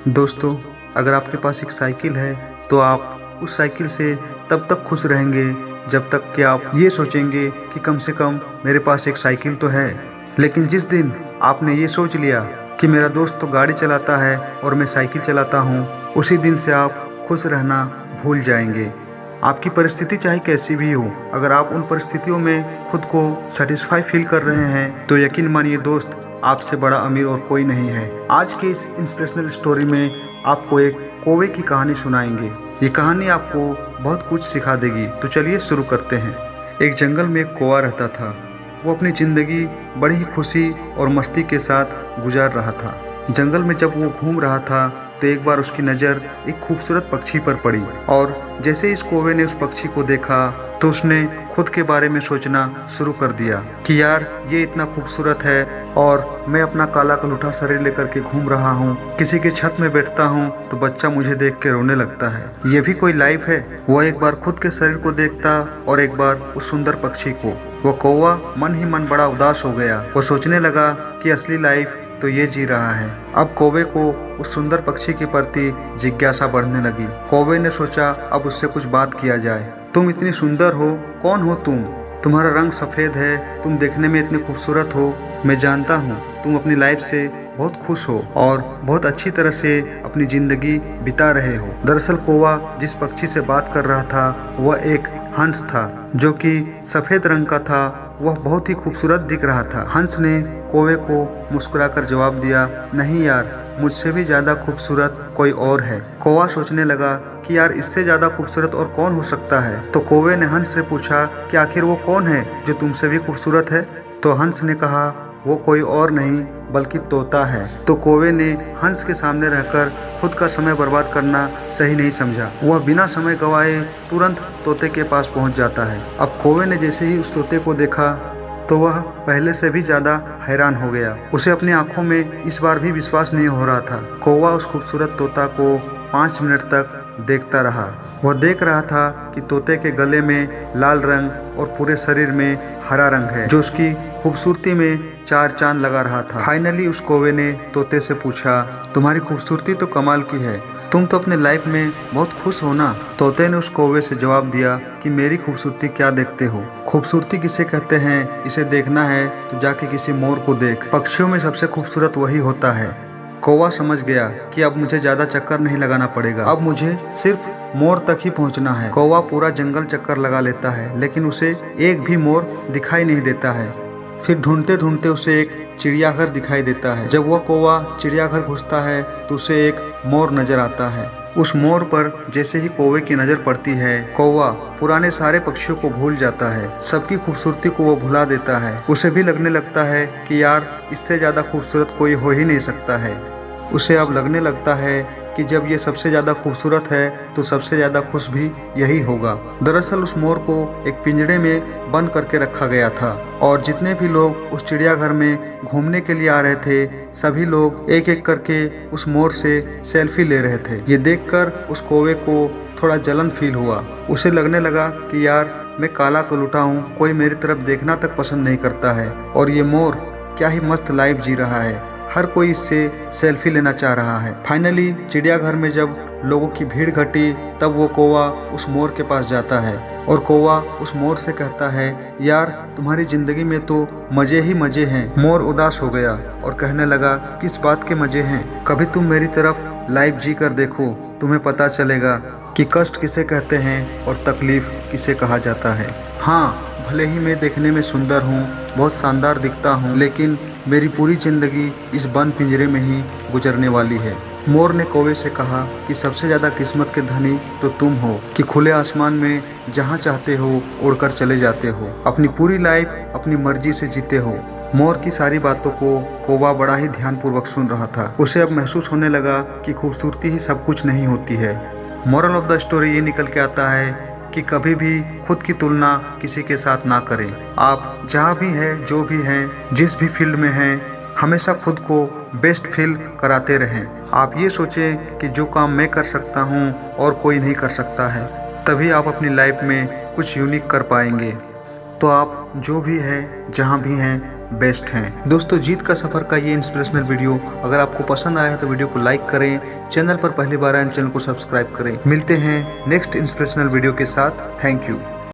दोस्तों, अगर आपके पास एक साइकिल है तो आप उस साइकिल से तब तक खुश रहेंगे जब तक कि आप ये सोचेंगे कि कम से कम मेरे पास एक साइकिल तो है। लेकिन जिस दिन आपने ये सोच लिया कि मेरा दोस्त तो गाड़ी चलाता है और मैं साइकिल चलाता हूँ, उसी दिन से आप खुश रहना भूल जाएंगे। आपकी परिस्थिति चाहे कैसी भी हो, अगर आप उन परिस्थितियों में खुद को सेटिस्फाई फील कर रहे हैं तो यकीन मानिए दोस्त, आपसे बड़ा अमीर और कोई नहीं है। आज के इस इंस्पिरेशनल स्टोरी में आपको एक कौवे की कहानी सुनाएंगे। ये कहानी आपको बहुत कुछ सिखा देगी। तो चलिए शुरू करते हैं। एक जंगल में एक कौवा रहता था। वो अपनी ज़िंदगी बड़ी ही खुशी और मस्ती के साथ गुजार रहा था। जंगल में जब वो घूम रहा था तो एक बार उसकी नज़र एक खूबसूरत पक्षी पर पड़ी और जैसे ही इस कौवे ने उस पक्षी को देखा तो उसने खुद के बारे में सोचना शुरू कर दिया कि यार ये इतना खूबसूरत है और मैं अपना काला कलूठा शरीर लेकर के घूम रहा हूँ। किसी के छत में बैठता हूँ तो बच्चा मुझे देख के रोने लगता है। ये भी कोई लाइफ है? वह एक बार खुद के शरीर को देखता और एक बार उस सुंदर पक्षी को। वह कौवा मन ही मन बड़ा उदास हो गया। वो सोचने लगा कि असली लाइफ तो ये जी रहा है। अब कौवे को उस सुंदर पक्षी के प्रति जिज्ञासा बढ़ने लगी। कौवे ने सोचा अब उससे कुछ बात किया जाए। तुम इतनी सुंदर हो, कौन हो तुम? तुम्हारा रंग सफ़ेद है, तुम देखने में इतनी खूबसूरत हो। मैं जानता हूँ तुम अपनी लाइफ से बहुत खुश हो और बहुत अच्छी तरह से अपनी ज़िंदगी बिता रहे हो। दरअसल कौवा जिस पक्षी से बात कर रहा था वह एक हंस था, जो कि सफ़ेद रंग का था। वह बहुत ही खूबसूरत दिख रहा था। हंस ने कौवे को मुस्कुराकर जवाब दिया, नहीं यार, मुझसे भी ज़्यादा खूबसूरत कोई और है। कौवा सोचने लगा कि यार इससे ज़्यादा खूबसूरत और कौन हो सकता है। तो कौवे ने हंस से पूछा कि आखिर वो कौन है जो तुमसे भी खूबसूरत है? तो हंस ने कहा वो कोई और नहीं बल्कि तोता है। तो कौवे ने हंस के सामने रहकर खुद का समय बर्बाद करना सही नहीं समझा। वह बिना समय गंवाए तुरंत तोते के पास पहुंच जाता है। अब कौवे ने जैसे ही उस तोते को देखा तो वह पहले से भी ज़्यादा हैरान हो गया। उसे अपनी आंखों में इस बार भी विश्वास नहीं हो रहा था। कौवा उस खूबसूरत तोता को 5 मिनट तक देखता रहा। वह देख रहा था कि तोते के गले में लाल रंग और पूरे शरीर में हरा रंग है, जो उसकी खूबसूरती में 4 चांद लगा रहा था। फाइनली उस कौवे ने तोते से पूछा, तुम्हारी खूबसूरती तो कमाल की है, तुम तो अपने लाइफ में बहुत खुश हो ना? तोते ने उस कौवे से जवाब दिया कि मेरी खूबसूरती क्या देखते हो? खूबसूरती किसे कहते हैं, इसे देखना है तो जाके किसी मोर को देख। पक्षियों में सबसे खूबसूरत वही होता है। कौवा समझ गया कि अब मुझे ज़्यादा चक्कर नहीं लगाना पड़ेगा, अब मुझे सिर्फ मोर तक ही पहुंचना है। कौवा पूरा जंगल चक्कर लगा लेता है लेकिन उसे एक भी मोर दिखाई नहीं देता है। फिर ढूंढते ढूंढते उसे एक चिड़ियाघर दिखाई देता है। जब वह कौवा चिड़ियाघर घुसता है तो उसे एक मोर नजर आता है। उस मोर पर जैसे ही कौवे की नज़र पड़ती है, कौवा पुराने सारे पक्षियों को भूल जाता है। सबकी खूबसूरती को वो भुला देता है। उसे भी लगने लगता है कि यार इससे ज़्यादा खूबसूरत कोई हो ही नहीं सकता है। उसे अब लगने लगता है कि जब ये सबसे ज़्यादा खूबसूरत है तो सबसे ज़्यादा खुश भी यही होगा। दरअसल उस मोर को एक पिंजड़े में बंद करके रखा गया था और जितने भी लोग उस चिड़ियाघर में घूमने के लिए आ रहे थे, सभी लोग एक एक करके उस मोर से सेल्फी ले रहे थे। ये देखकर उस कौवे को थोड़ा जलन फील हुआ। उसे लगने लगा कि यार मैं काला कलूटा हूँ, कोई मेरी तरफ देखना तक पसंद नहीं करता है और ये मोर क्या ही मस्त लाइफ जी रहा है, हर कोई इससे सेल्फी लेना चाह रहा है। फाइनली चिड़ियाघर में जब लोगों की भीड़ घटी तब वो कौवा उस मोर के पास जाता है और कौवा उस मोर से कहता है, यार तुम्हारी ज़िंदगी में तो मज़े ही मज़े हैं। मोर उदास हो गया और कहने लगा, किस बात के मज़े हैं? कभी तुम मेरी तरफ लाइफ जी कर देखो, तुम्हें पता चलेगा कि कष्ट किसे कहते हैं और तकलीफ़ किसे कहा जाता है। हाँ, भले ही मैं देखने में सुंदर हूँ, बहुत शानदार दिखता हूँ, लेकिन मेरी पूरी ज़िंदगी इस बंद पिंजरे में ही गुजरने वाली है। मोर ने कौवे से कहा कि सबसे ज़्यादा किस्मत के धनी तो तुम हो कि खुले आसमान में जहाँ चाहते हो उड़कर चले जाते हो, अपनी पूरी लाइफ अपनी मर्जी से जीते हो। मोर की सारी बातों को कौवा बड़ा ही ध्यानपूर्वक सुन रहा था। उसे अब महसूस होने लगा कि खूबसूरती ही सब कुछ नहीं होती है। मोरल ऑफ द स्टोरी ये निकल के आता है कि कभी भी खुद की तुलना किसी के साथ ना करें। आप जहाँ भी हैं, जो भी हैं, जिस भी फील्ड में हैं, हमेशा खुद को बेस्ट फील कराते रहें। आप ये सोचें कि जो काम मैं कर सकता हूँ और कोई नहीं कर सकता है, तभी आप अपनी लाइफ में कुछ यूनिक कर पाएंगे। तो आप जो भी हैं, जहाँ भी हैं, बेस्ट हैं। दोस्तों, जीत का सफर का ये इंस्पिरेशनल वीडियो अगर आपको पसंद आया तो वीडियो को लाइक करें, चैनल पर पहली बार आए चैनल को सब्सक्राइब करें। मिलते हैं नेक्स्ट इंस्पिरेशनल वीडियो के साथ। Thank you.